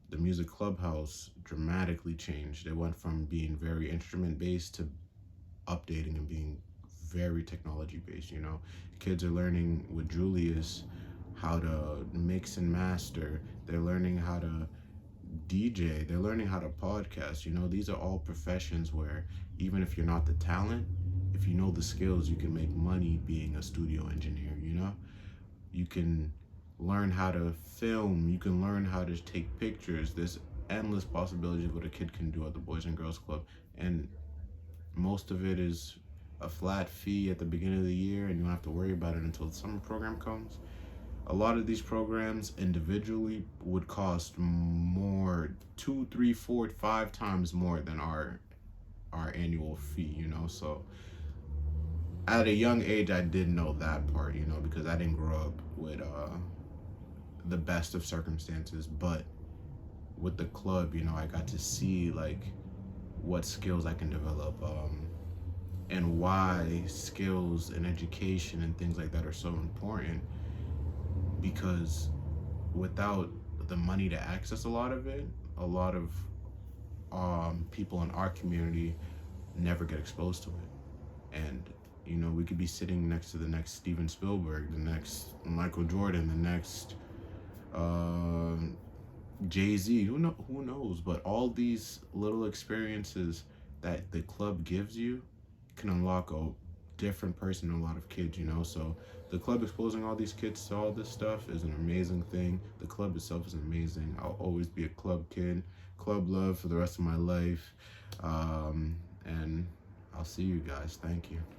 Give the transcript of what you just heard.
the music clubhouse dramatically changed. It went from being very instrument based to updating and being very technology based. Kids are learning with Julius how to mix and master. They're learning how to DJ. They're learning how to podcast. These are all professions where even if you're not the talent, if you know the skills, you can make money being a studio engineer. You can learn how to film. You can learn how to take pictures. There's endless possibilities of what a kid can do at the Boys and Girls Club. And most of it is a flat fee at the beginning of the year, and you don't have to worry about it until the summer program comes. A lot of these programs individually would cost more, 2, 3, 4, 5 times more than our annual fee. So at a young age, I did know that part, because I didn't grow up with the best of circumstances. But with the club, I got to see like what skills I can develop, and why skills and education and things like that are so important. Because without the money to access a lot of it, a lot of people in our community never get exposed to it. And we could be sitting next to the next Steven Spielberg, the next Michael Jordan, the next Jay-Z. Who knows? But all these little experiences that the club gives you can unlock a different person in a lot of kids. So the club exposing all these kids to all this stuff is an amazing thing. The club itself is amazing. I'll always be a club kid. Club love for the rest of my life. And I'll see you guys. Thank you.